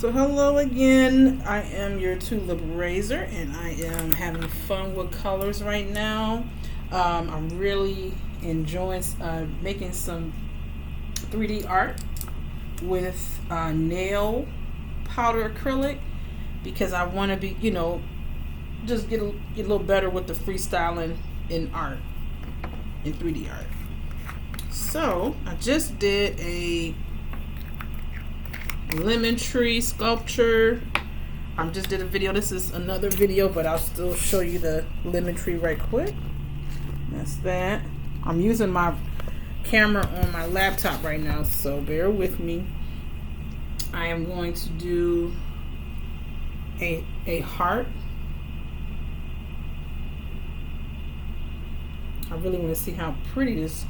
So hello again, I am your tulip raiser and I am having fun with colors right now. I'm really enjoying making some 3D art with nail powder acrylic because I want to be, just get a little better with the freestyling in art, in 3D art. So I just did a lemon tree sculpture. I just did a video. This is another video, but I'll still show you the lemon tree right quick. That's that. I'm using my camera on my laptop right now, so bear with me. I am going to do a heart. I really want to see how pretty this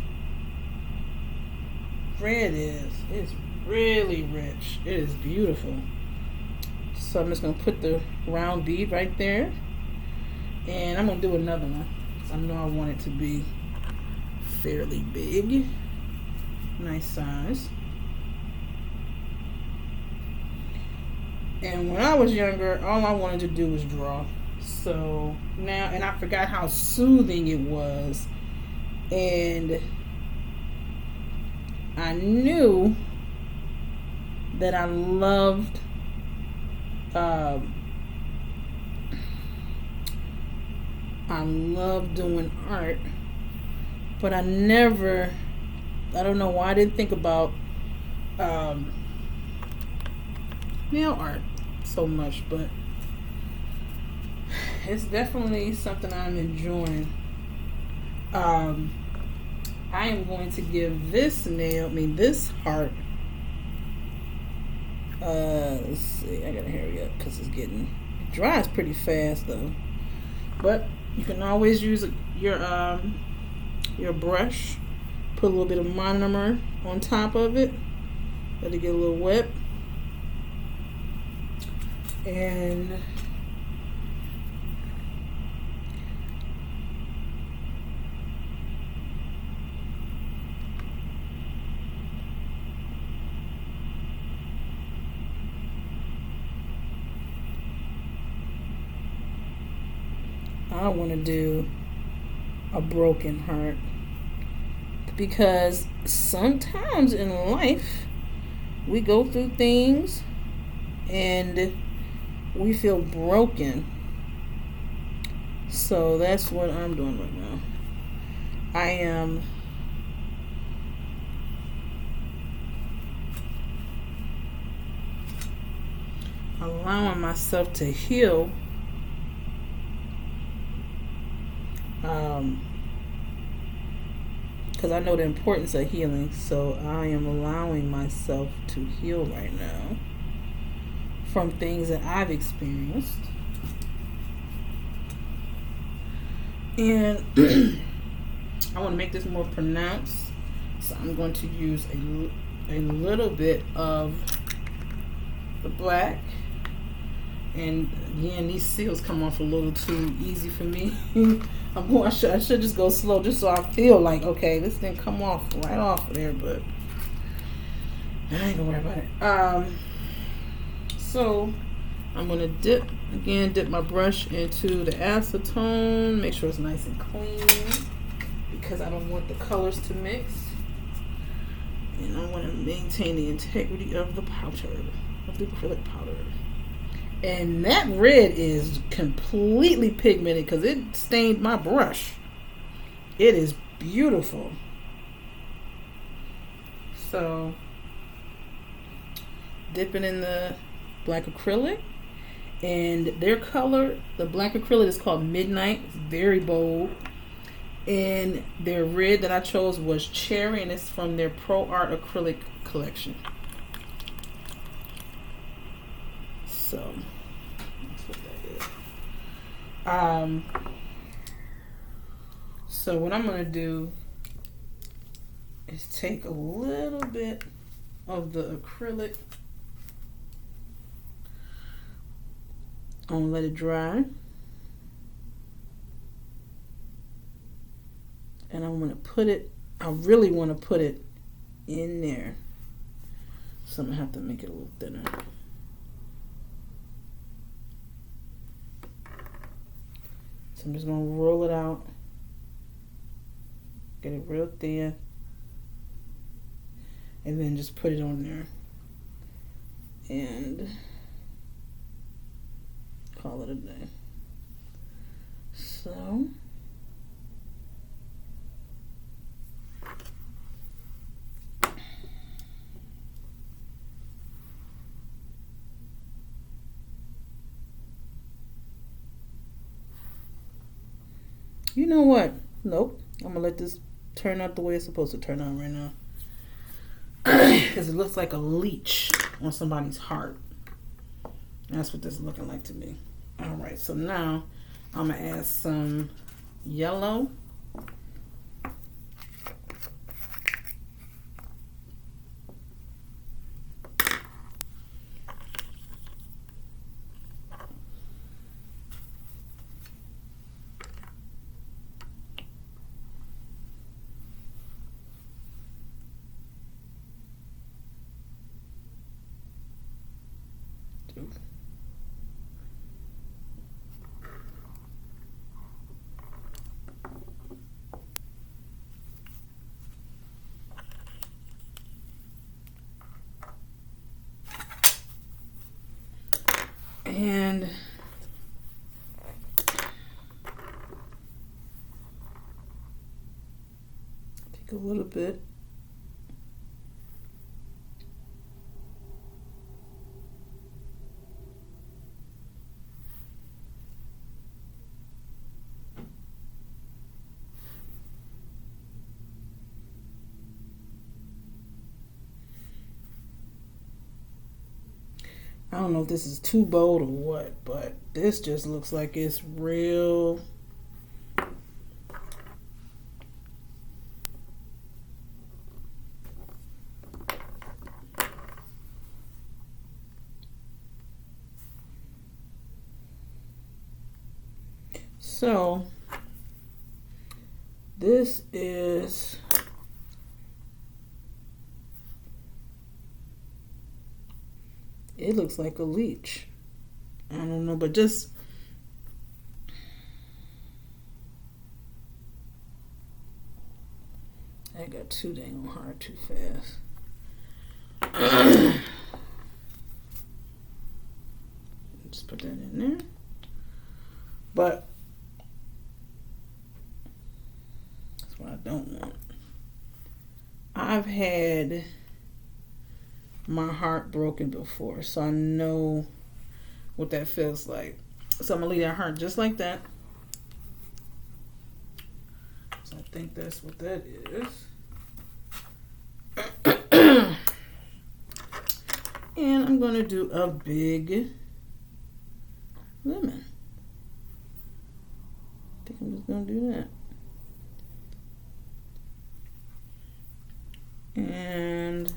red is. It's really rich. It is beautiful. So I'm just going to put the round bead right there. And I'm going to do another one. I know I want it to be fairly big. Nice size. And when I was younger, all I wanted to do was draw. So now, and I forgot how soothing it was. And I knew that I loved doing art, but I don't know why I didn't think about nail art so much, but it's definitely something I'm enjoying. I am going to give this heart. Let's see. I gotta hurry up because it dries pretty fast though. But you can always use your brush. Put a little bit of monomer on top of it. Let it get a little wet. And I want to do a broken heart because sometimes in life we go through things and we feel broken. So that's what I'm doing right now. I am allowing myself to heal. Because I know the importance of healing, so I am allowing myself to heal right now from things that I've experienced. And I want to make this more pronounced, so I'm going to use a little bit of the black. And again, these seals come off a little too easy for me. I should just go slow, just so I feel like, okay, this didn't come off right off of there, but I ain't gonna worry about it. So I'm gonna dip my brush into the acetone, make sure it's nice and clean because I don't want the colors to mix, and I want to maintain the integrity of the powder, of the acrylic powder. And that red is completely pigmented because it stained my brush. It is beautiful. So, dipping in the black acrylic. And their color, the black acrylic is called Midnight. It's very bold. And their red that I chose was Cherry, and it's from their Pro Art acrylic collection. So that's what that is. So what I'm gonna do is take a little bit of the acrylic. I'm gonna let it dry. And I'm gonna put it, I really wanna put it in there. So I'm gonna have to make it a little thinner. So I'm just going to roll it out. Get it real thin. And then just put it on there. And call it a day. So you know what? Nope. I'm going to let this turn out the way it's supposed to turn out right now. Because it looks like a leech on somebody's heart. That's what this is looking like to me. Alright, so now I'm going to add some yellow. And take a little bit. I don't know if this is too bold or what, but this just looks like it's real. So this is it looks like a leech. I don't know, but just I got too dang hard too fast. Just put that in there. But that's what I don't want. I've had my heart broken before, so I know what that feels like. So I'm gonna leave that heart just like that. So I think that's what that is. And I'm gonna do a big lemon. I think I'm just gonna do that. And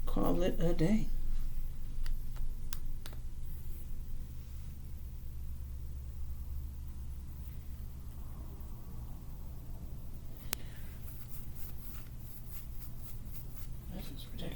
call it a day. That's just ridiculous.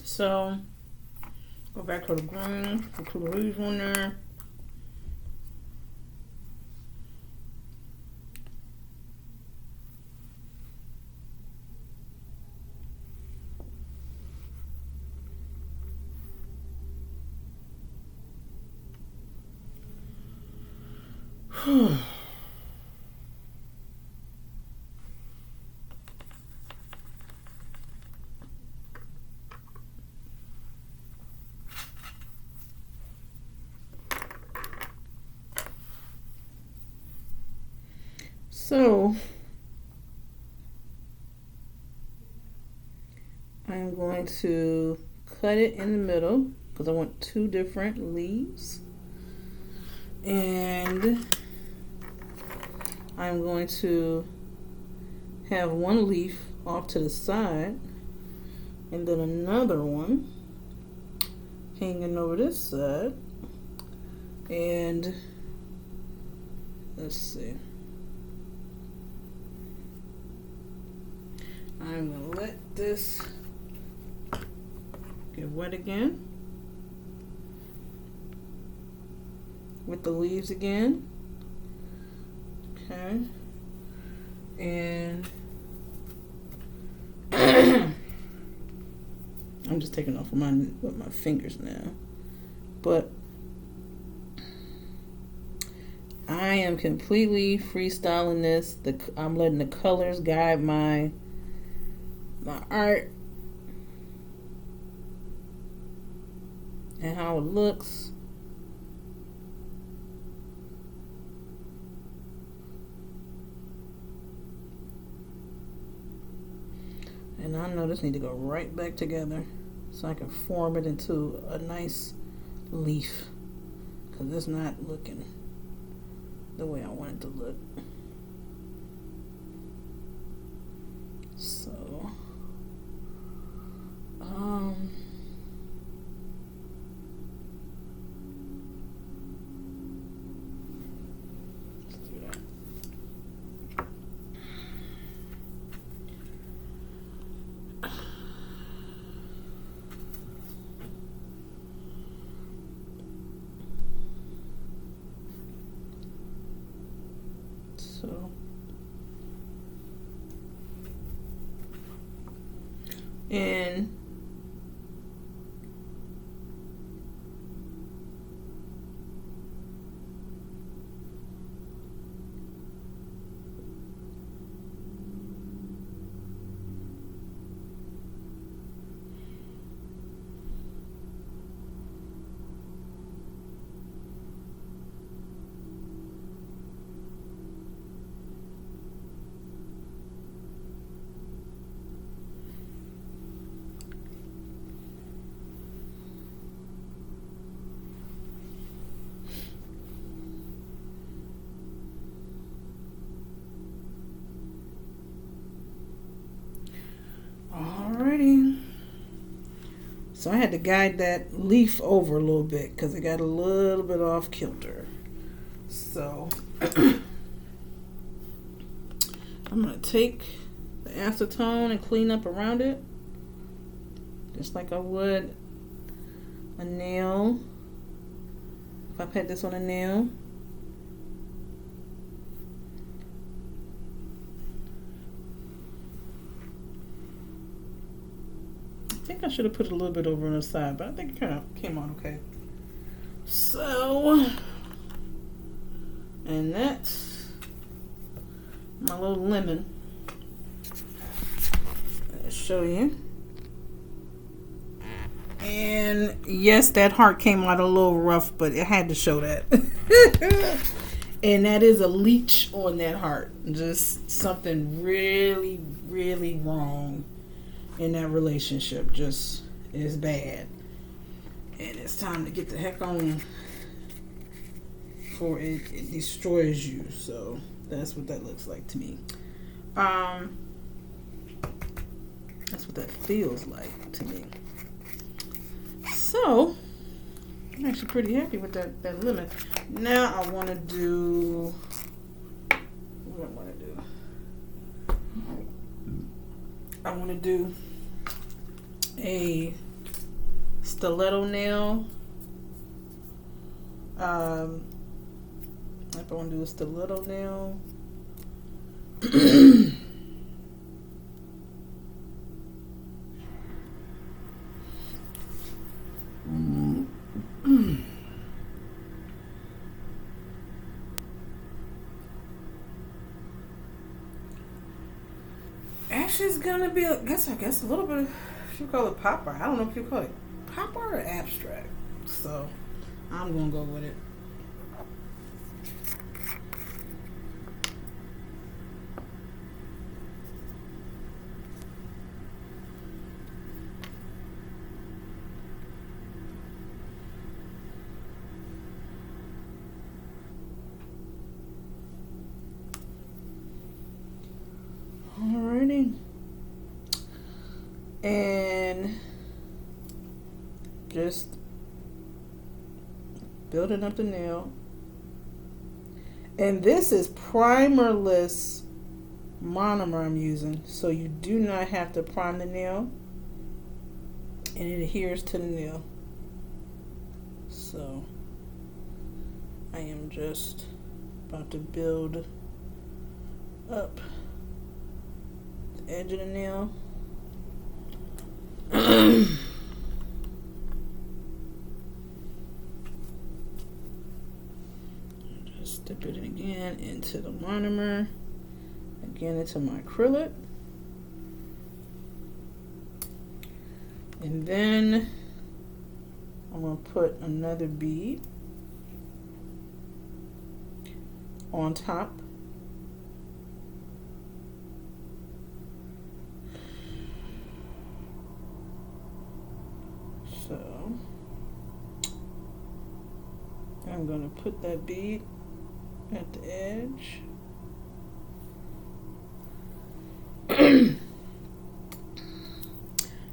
So go back to the green, put the leaves on there. So I'm going to cut it in the middle because I want two different leaves. And I'm going to have one leaf off to the side and then another one hanging over this side. And let's see. I'm going to let this get wet again with the leaves again. Okay. And I'm just taking off with my fingers now. But I am completely freestyling this. I'm letting the colors guide my art and how it looks. And I know this needs to go right back together so I can form it into a nice leaf, because it's not looking the way I want it to look. So let's do that. So and alrighty. So I had to guide that leaf over a little bit because it got a little bit off kilter. So I'm going to take the acetone and clean up around it just like I would a nail. If I pat this on a nail. I think I should have put it a little bit over on the side, but I think it kind of came out okay. So, and that's my little lemon. I'll show you. And yes, that heart came out a little rough, but it had to show that. And that is a leech on that heart. Just something really, really wrong in that relationship. Just is bad. And it's time to get the heck on before it destroys you. So that's what that looks like to me. That's what that feels like to me. So I'm actually pretty happy with that lemon. Now I want to do what I want to do. I want to do a stiletto nail. If I want to do a stiletto nail. Actually, it's gonna be, I guess a little bit of, if you call it pop art. I don't know if you call it pop art or abstract. So I'm gonna go with it. Just building up the nail. And this is primerless monomer I'm using, so you do not have to prime the nail, and it adheres to the nail. So I am just about to build up the edge of the nail. Just dip it again into the monomer, again into my acrylic, and then I'm going to put another bead on top. So I'm going to put that bead at the edge. I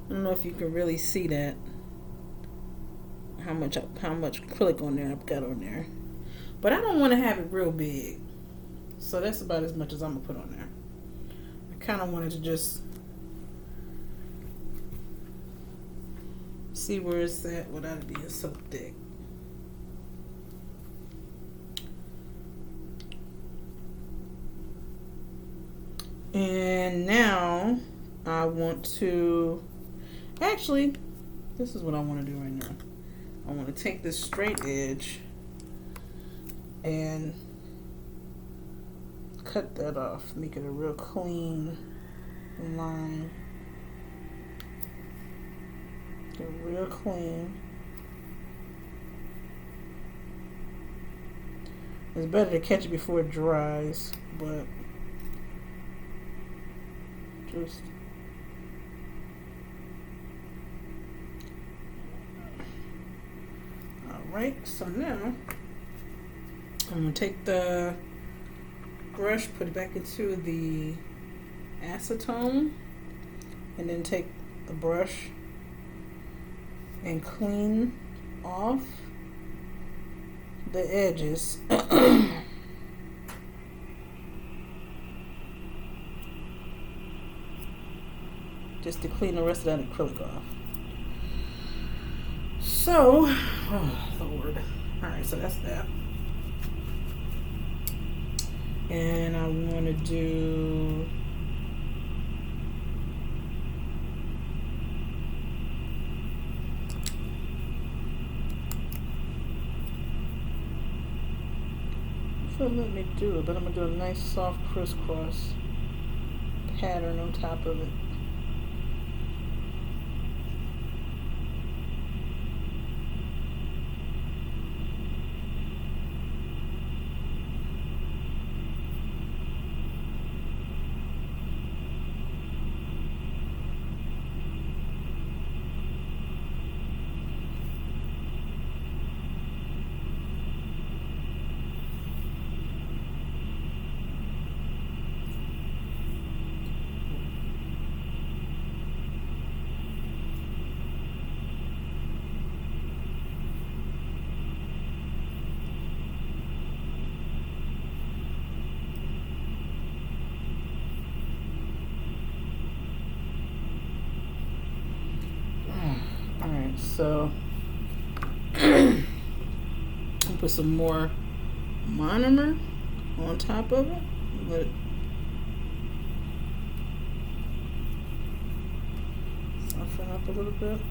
don't know if you can really see that, how much acrylic on there I've got on there, but I don't want to have it real big, so that's about as much as I'm gonna put on there. I kind of wanted to just see where it's at without it being so thick. And now I want to, actually, this is what I want to do right now. I want to take this straight edge and cut that off, make it a real clean line. Get real clean. It's better to catch it before it dries, but just alright, so now I'm going to take the brush, put it back into the acetone, and then take the brush and clean off the edges. Just to clean the rest of that acrylic off. So, oh Lord. Alright, so that's that. And I want to do let me do it, but I'm going to do a nice soft crisscross pattern on top of it. So I'll put some more monomer on top of it. Let it soften up a little bit.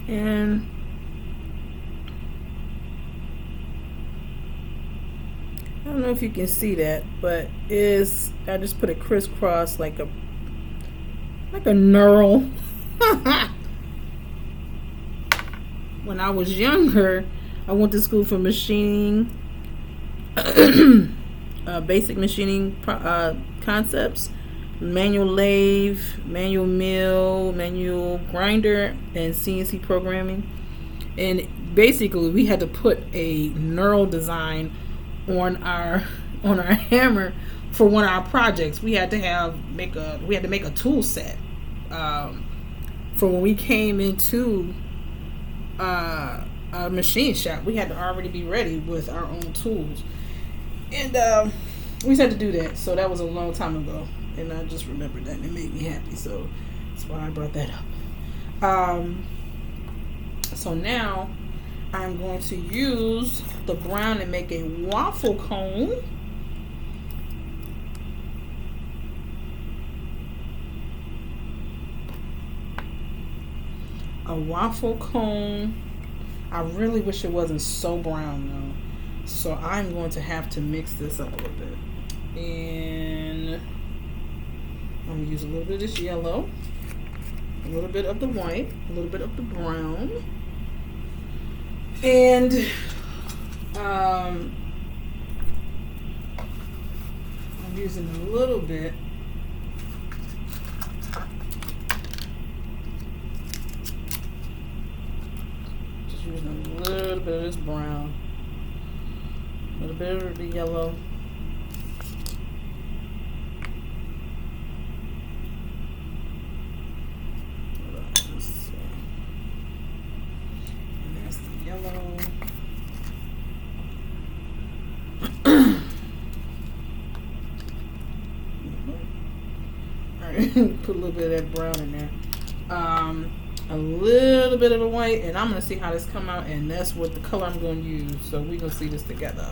And I don't know if you can see that, but is I just put a crisscross like a knurl. When I was younger, I went to school for machining, basic machining concepts, manual lathe, manual mill, manual grinder, and CNC programming. And basically, we had to put a knurl design on our hammer for one of our projects. We had to make a tool set for when we came into a machine shop. We had to already be ready with our own tools, and we just had to do that. So that was a long time ago, and I just remembered that, and it made me happy. So that's why I brought that up. So now I'm going to use the brown and make a waffle cone. A waffle cone. I really wish it wasn't so brown though. So I'm going to have to mix this up a little bit. And I'm going to use a little bit of this yellow, a little bit of the white, a little bit of the brown. And I'm using a little bit using a little bit of this brown, a little bit of the yellow, let's see. And there's the yellow. Alright, put a little bit of that brown in there. A little bit of the white, and I'm going to see how this come out, and that's what the color I'm going to use. So we're going to see this together.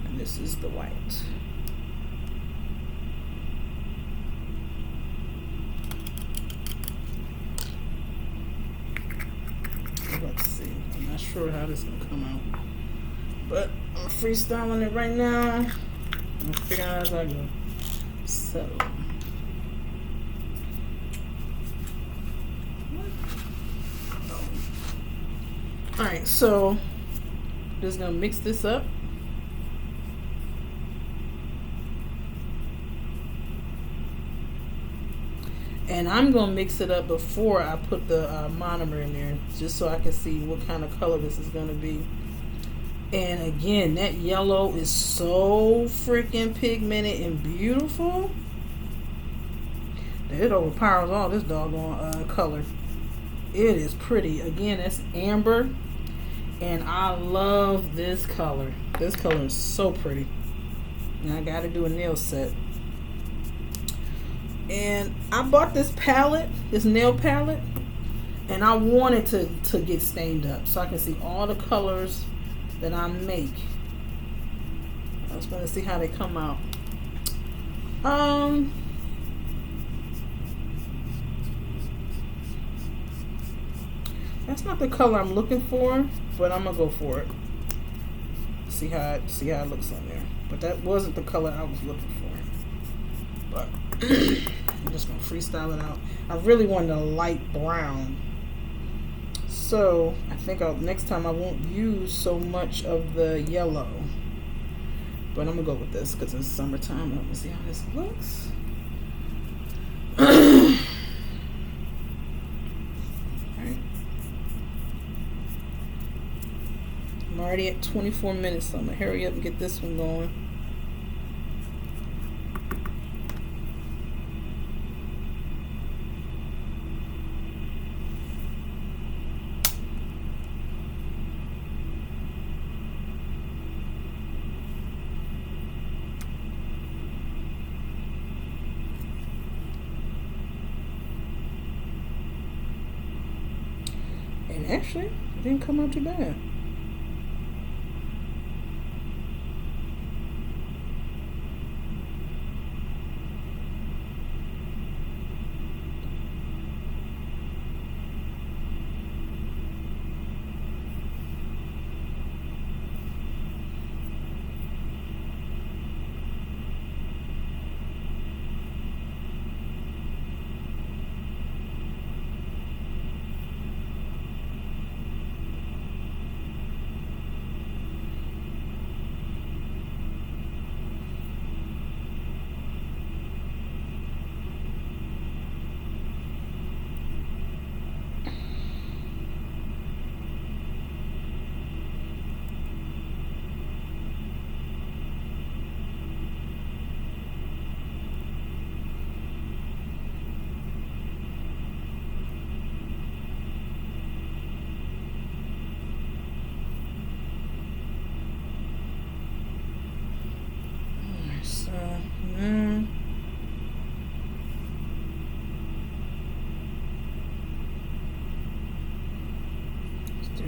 And this is the white. Let's see. I'm not sure how this is going to come out, but I'm freestyling it right now. I'm figuring it out as I go. So alright, so just gonna mix this up. And I'm gonna mix it up before I put the monomer in there, just so I can see what kind of color this is gonna be. And again, that yellow is so freaking pigmented and beautiful that it overpowers all this doggone color. It is pretty. Again, it's amber, and I love this color. This color is so pretty. And I gotta do a nail set. And I bought this palette, this nail palette, and I wanted to get stained up so I can see all the colors that I make. I just want to see how they come out. That's not the color I'm looking for, but I'm gonna go for it. See how it looks on there. But that wasn't the color I was looking for. But I'm just gonna freestyle it out. I really wanted a light brown. So I think next time I won't use so much of the yellow. But I'm gonna go with this because it's summertime. Let me see how this looks. Alright. I'm already at 24 minutes, so I'm gonna hurry up and get this one going. And actually, it didn't come out too bad.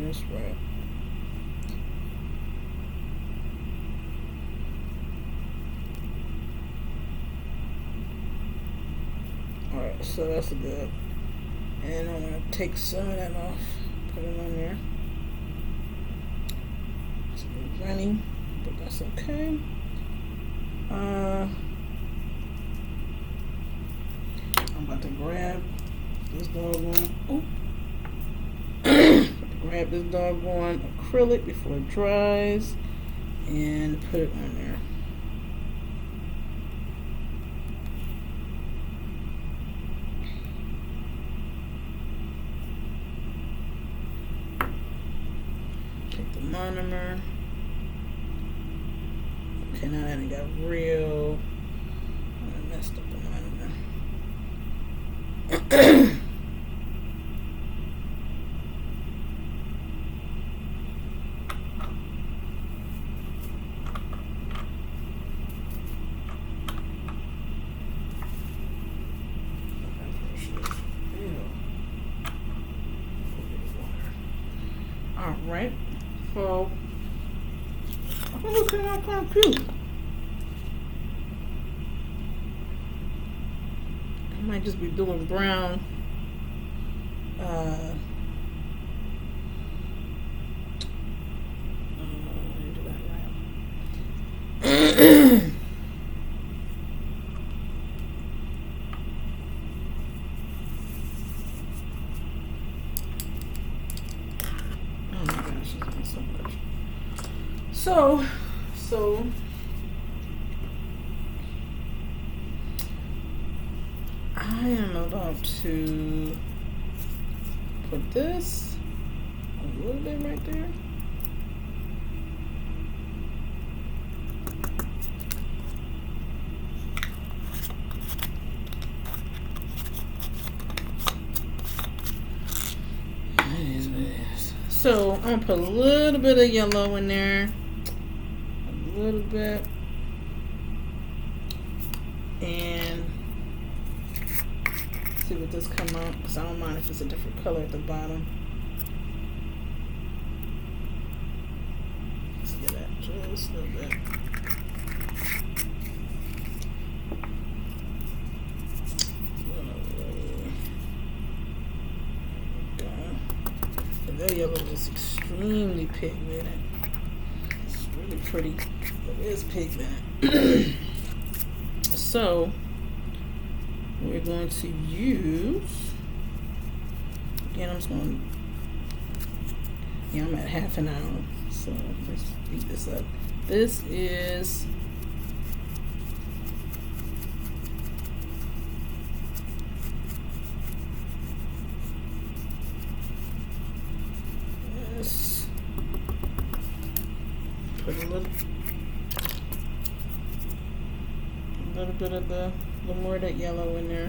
this right. Alright, so that's good. And I'm going to take some of that off, put it on there. It's running, but that's okay. I'm about to grab this doggone, grab this doggone acrylic before it dries and put it on there. Take the monomer. Okay, now that it got real, I messed up the monomer. Alright, so I think it's kind of cute. I might just be doing brown. So I am about to put this a little bit right there. It is what it is. So I'm gonna put a little bit of yellow in there. A little bit, and see what this come out, because I don't mind if it's a different color at the bottom. Let's get that just a little bit. And that yellow is extremely pigmented. It's really pretty. It is pigment. So we're going to use, again, I'm just going to, I'm at half an hour, so let's speed this up. This is put a little bit of the more of that yellow in there,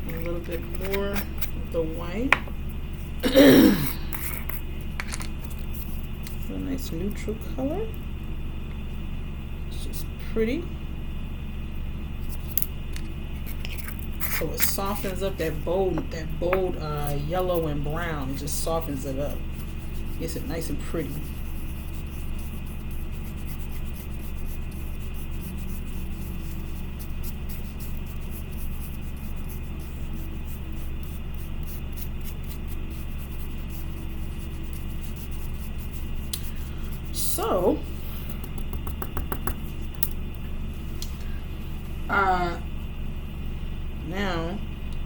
and a little bit more of the white. A nice neutral color. It's just pretty. So it softens up that bold yellow and brown. It just softens it up. Gets it nice and pretty. So, now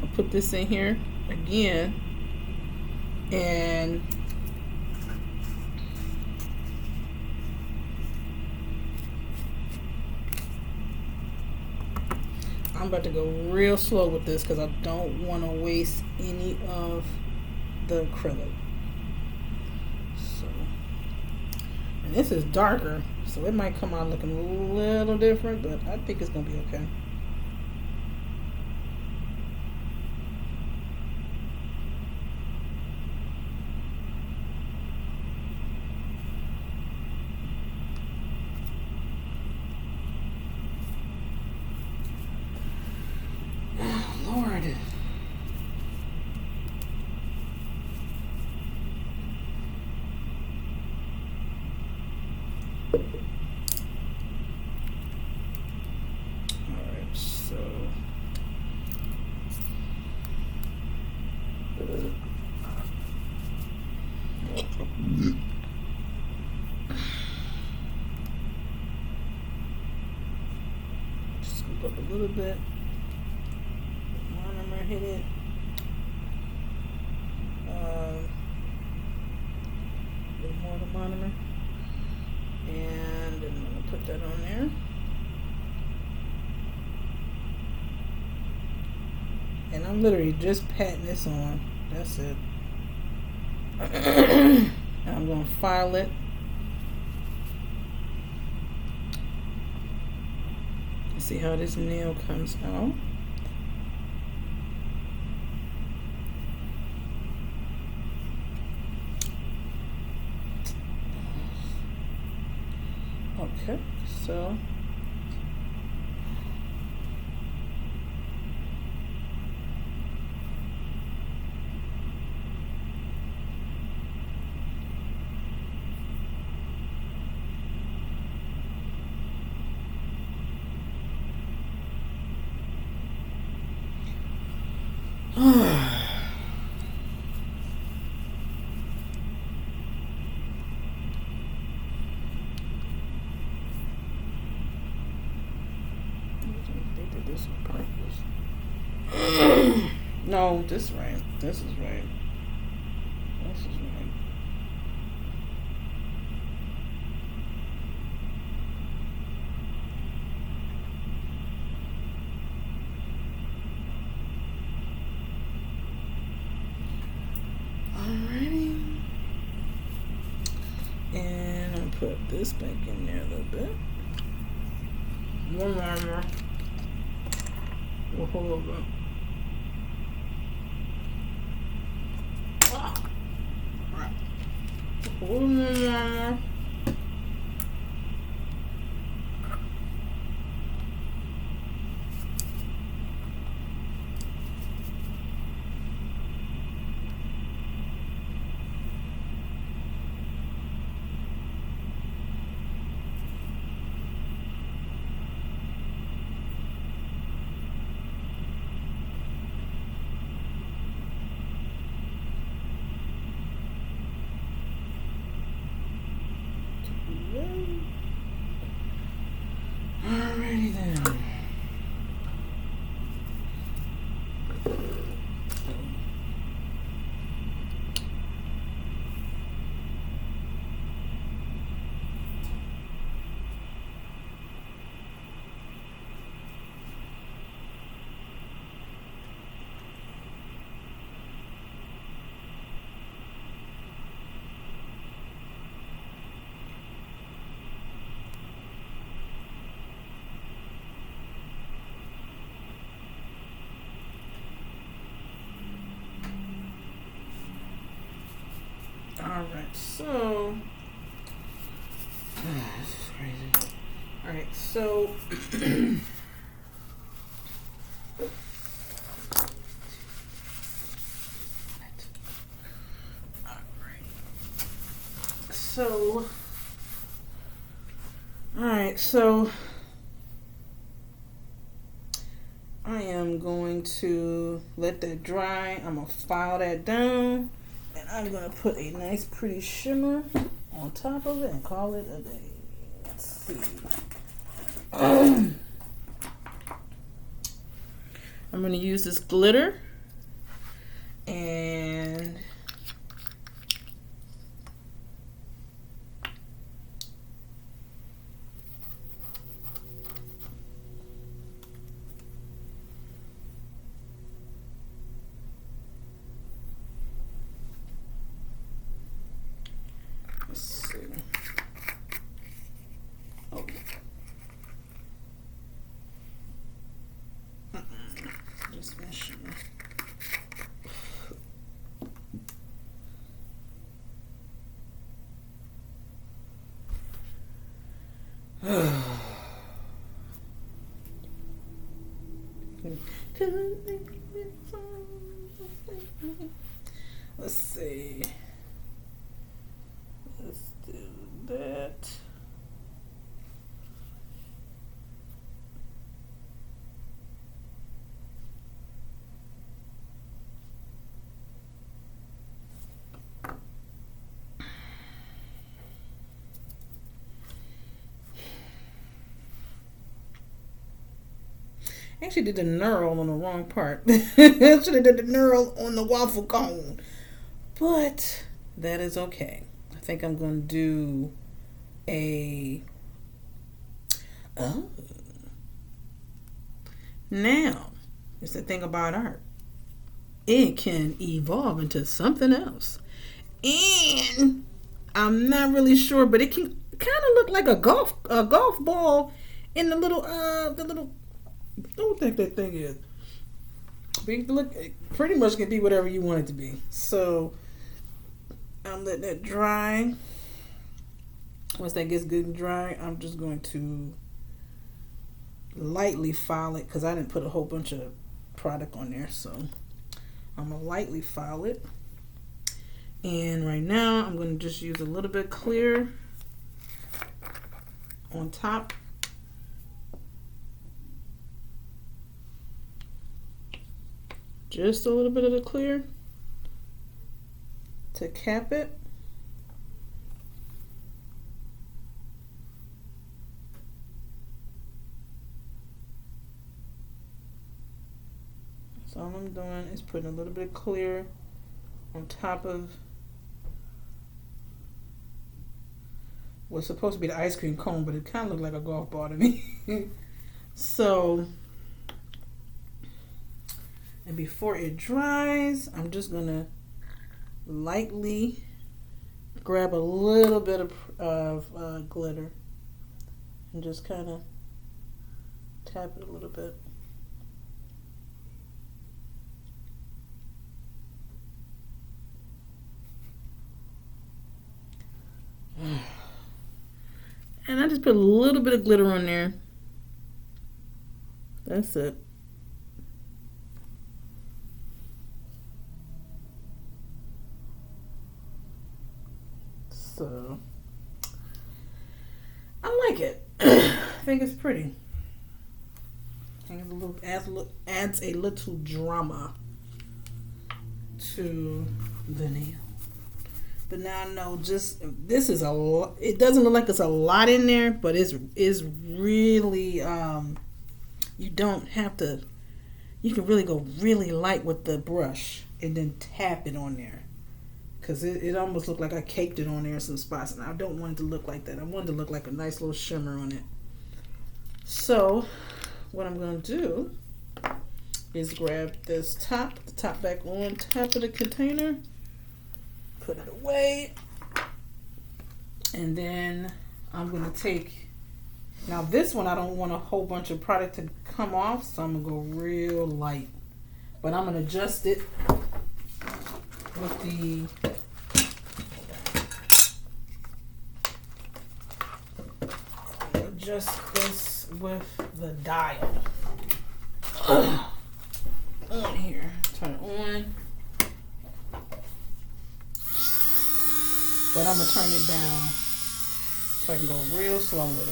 I'll put this in here again, and I'm about to go real slow with this because I don't want to waste any of the acrylic. And this is darker, so it might come out looking a little different, but I think it's going to be okay. Oh, Lord. 'Lord. up a little bit. Monomer hit it. A little more of the monomer. And then I'm going to put that on there. And I'm literally just patting this on. That's it. And I'm going to file it. See how this nail comes out. Okay, so they did this on purpose. No, this is right. This is right. This is right. Alrighty. And I'll put this back in there a little bit. More marmer. We'll hold up. Alright. Hold more marmer. Alrighty then. Alright, so this is crazy. Alright, so so I am going to let that dry. I'm gonna file that down. And I'm going to put a nice pretty shimmer on top of it and call it a day. Let's see. I'm going to use this glitter. And let's see. Oh. Just my shimmer. Let's see. Let's do that. I actually did the knurl on the wrong part. I should have did the knurl on the waffle cone. But that is okay. I think I'm going to do a... Oh. Now, it's the thing about art. It can evolve into something else. And I'm not really sure, but it can kind of look like a golf ball in the little I don't think that thing is. Look, it pretty much can be whatever you want it to be. So I'm letting that dry. Once that gets good and dry, I'm just going to lightly file it because I didn't put a whole bunch of product on there. So I'm going to lightly file it. And right now I'm going to just use a little bit clear on top. Just a little bit of the clear to cap it. So all I'm doing is putting a little bit of clear on top of what's supposed to be the ice cream cone, but it kind of looked like a golf ball to me. So, and before it dries, I'm just gonna lightly grab a little bit of glitter and just kind of tap it a little bit. And I just put a little bit of glitter on there. That's it. So I like it. I think it's pretty. I think it adds a little drama to the nail. But now I know this is a lot. It doesn't look like it's a lot in there, but it's really you don't have to. You can really go really light with the brush and then tap it on there, because it almost looked like I caked it on there in some spots, and I don't want it to look like that. I want it to look like a nice little shimmer on it. So what I'm going to do is grab this the top back on top of the container. Put it away, and then I'm going to take, now this one I don't want a whole bunch of product to come off, so I'm going to go real light, but I'm going to adjust it with adjust this with the dial on here. Turn it on. But I'm going to turn it down so I can go real slow with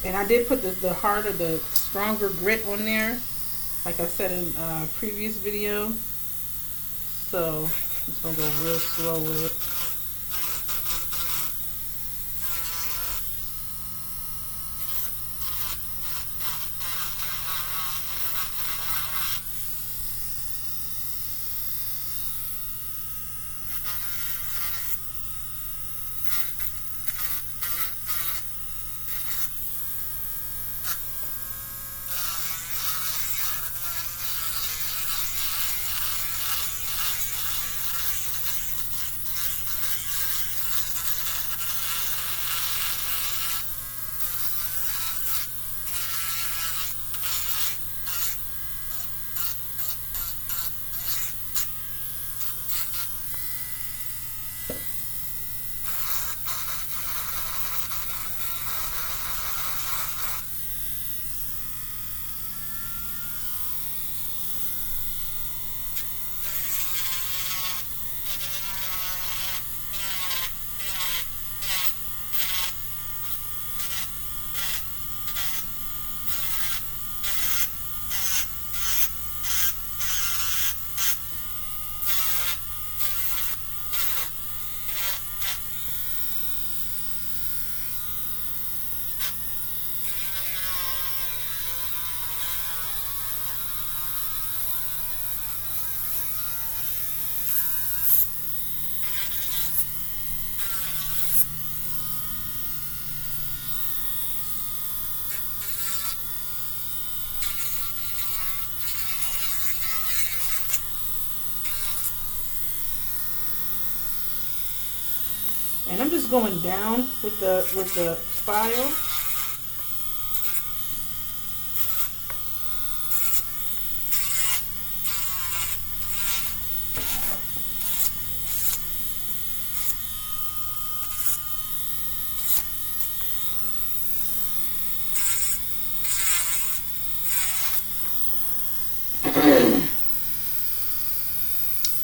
it. And I did put the harder, the stronger grit on there, like I said in a previous video. So I'm just going to go real slow with it. And I'm just going down with the file.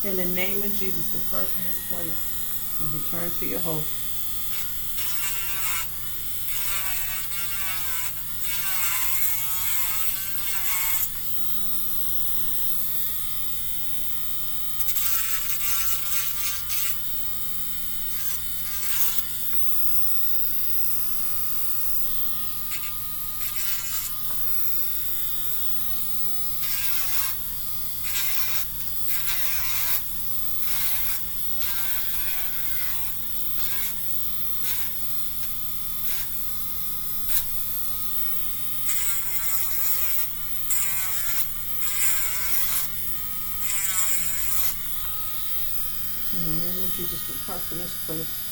In the name of Jesus, depart from this place and return to your host. In the name of Jesus, depart from this place.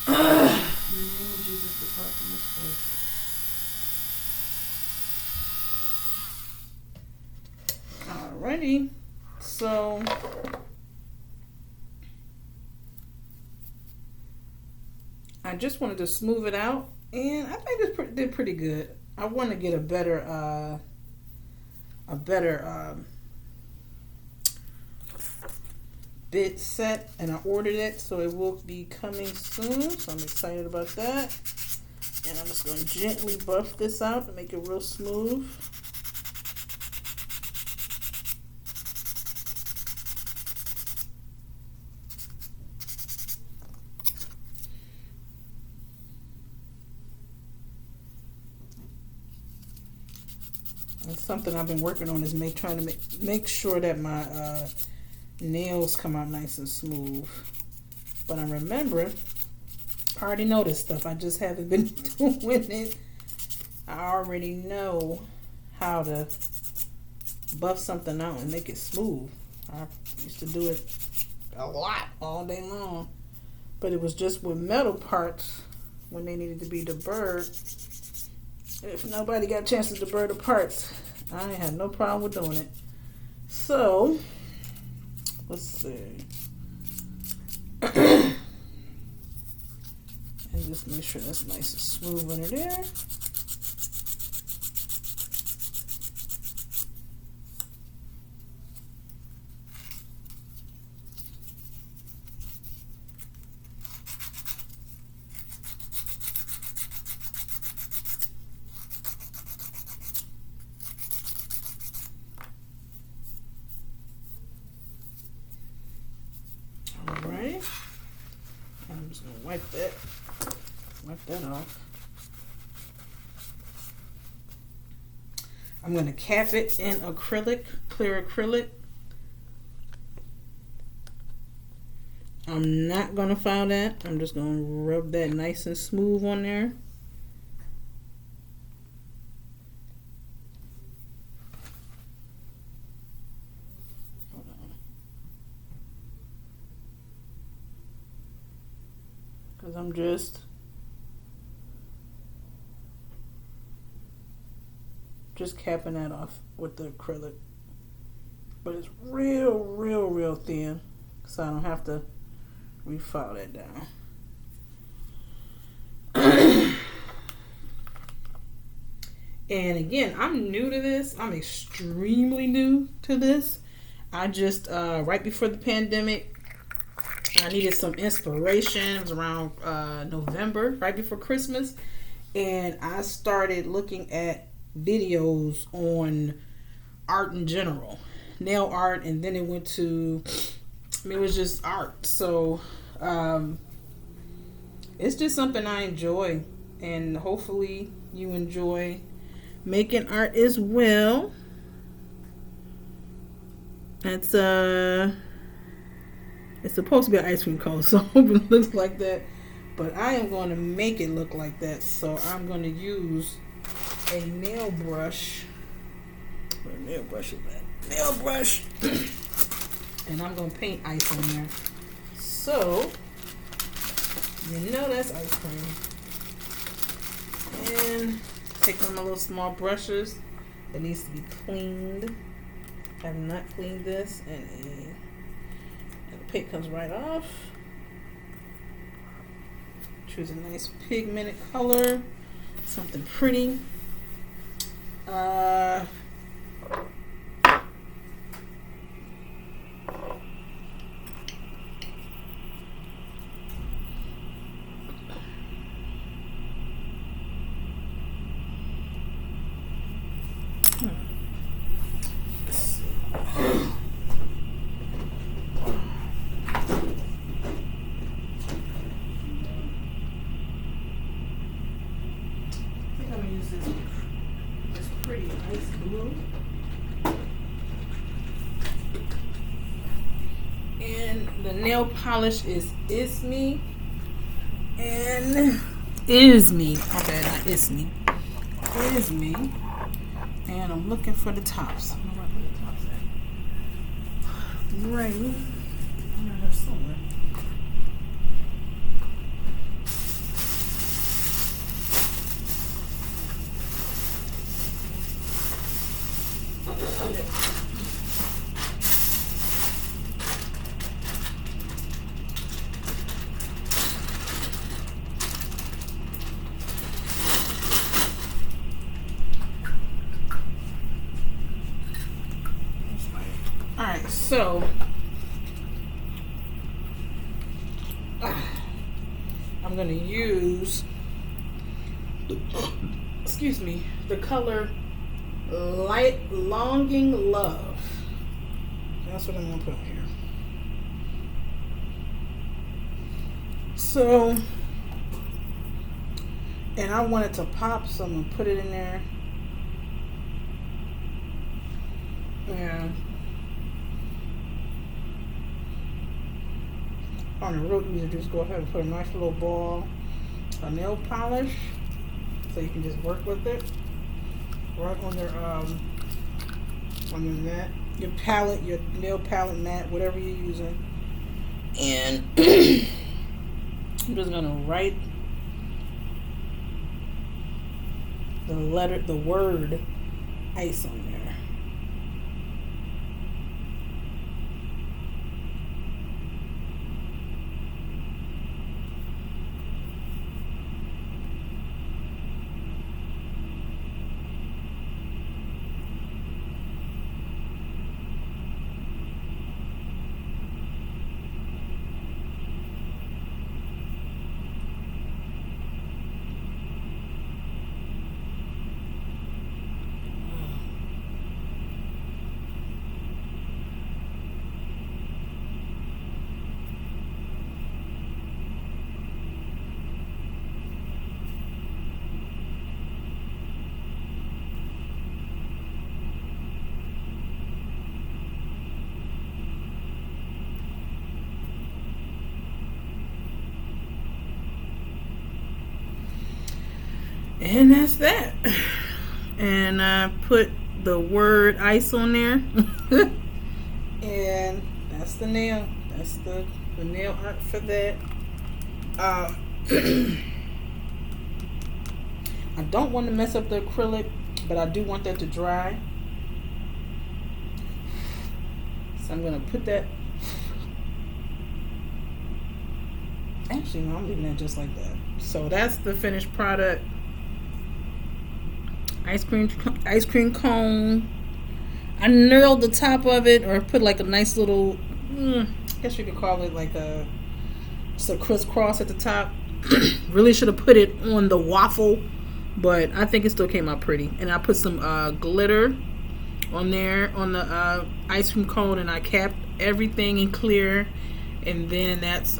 In the name of Jesus, depart from this place. Alrighty. So I just wanted to smooth it out, and I think it did pretty good. I want to get a better bit set, and I ordered it, so it will be coming soon. So I'm excited about that. And I'm just going to gently buff this out to make it real smooth. And something I've been working on is trying to make sure that my nails come out nice and smooth. But I'm remembering, I already know this stuff. I just haven't been doing it. I already know how to buff something out and make it smooth. I used to do it a lot all day long. But it was just with metal parts when they needed to be deburred. If nobody got a chance to deburr the parts, I had no problem with doing it. So, let's see. And just make sure that's nice and smooth under there. Alright. I'm just gonna wipe that off. I'm gonna cap it in acrylic, clear acrylic. I'm not gonna file that. I'm just gonna rub that nice and smooth on there. Because I'm just capping that off with the acrylic. But it's real thin, so I don't have to refile that down. And again, I'm new to this. I'm extremely new to this. I just, right before the pandemic, I needed some inspiration. It was around November, right before Christmas. And I started looking at videos on art in general. Nail art, and then it went to, it was just art. So, it's just something I enjoy. And hopefully you enjoy making art as well. It's supposed to be an ice cream cone, so I hope it looks like that. But I am going to make it look like that. So I'm going to use a nail brush. Where nail brush is that? Nail brush. And I'm going to paint ice on there. So You know that's ice cream. And take one of my little small brushes that needs to be cleaned. I have not cleaned this, and the paint comes right off. Choose a nice pigmented color, something pretty. This pretty ice blue. And the nail polish is me. And is me. Okay, not is me. Is me. And I'm looking for the tops. I don't know where I put the tops at. Right. I know there's somewhere. Alright, so I'm going to use, excuse me, the color Light Longing Love. That's what I'm going to put on here. So, and I want it to pop, so I'm going to put it in there. Yeah. On the root, you just go ahead and put a nice little ball of nail polish, so you can just work with it right on your mat, your palette, your nail palette mat, whatever you're using. And I'm just gonna write the word ice on there. And that's that. And I put the word ice on there. And that's the nail. That's the nail art for that. I don't want to mess up the acrylic, but I do want that to dry. So I'm going to put that. Actually, no, I'm leaving that just like that. So that's the finished product. Ice cream cone. I knurled the top of it, or put like a nice little, I guess you could call it like just a crisscross at the top. Really should have put it on the waffle, but I think it still came out pretty. And I put some glitter on there on the ice cream cone, and I capped everything in clear. And then that's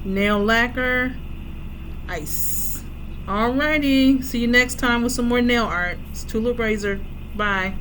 nail lacquer, ice. Alrighty, see you next time with some more nail art. It's Tulip Razor. Bye.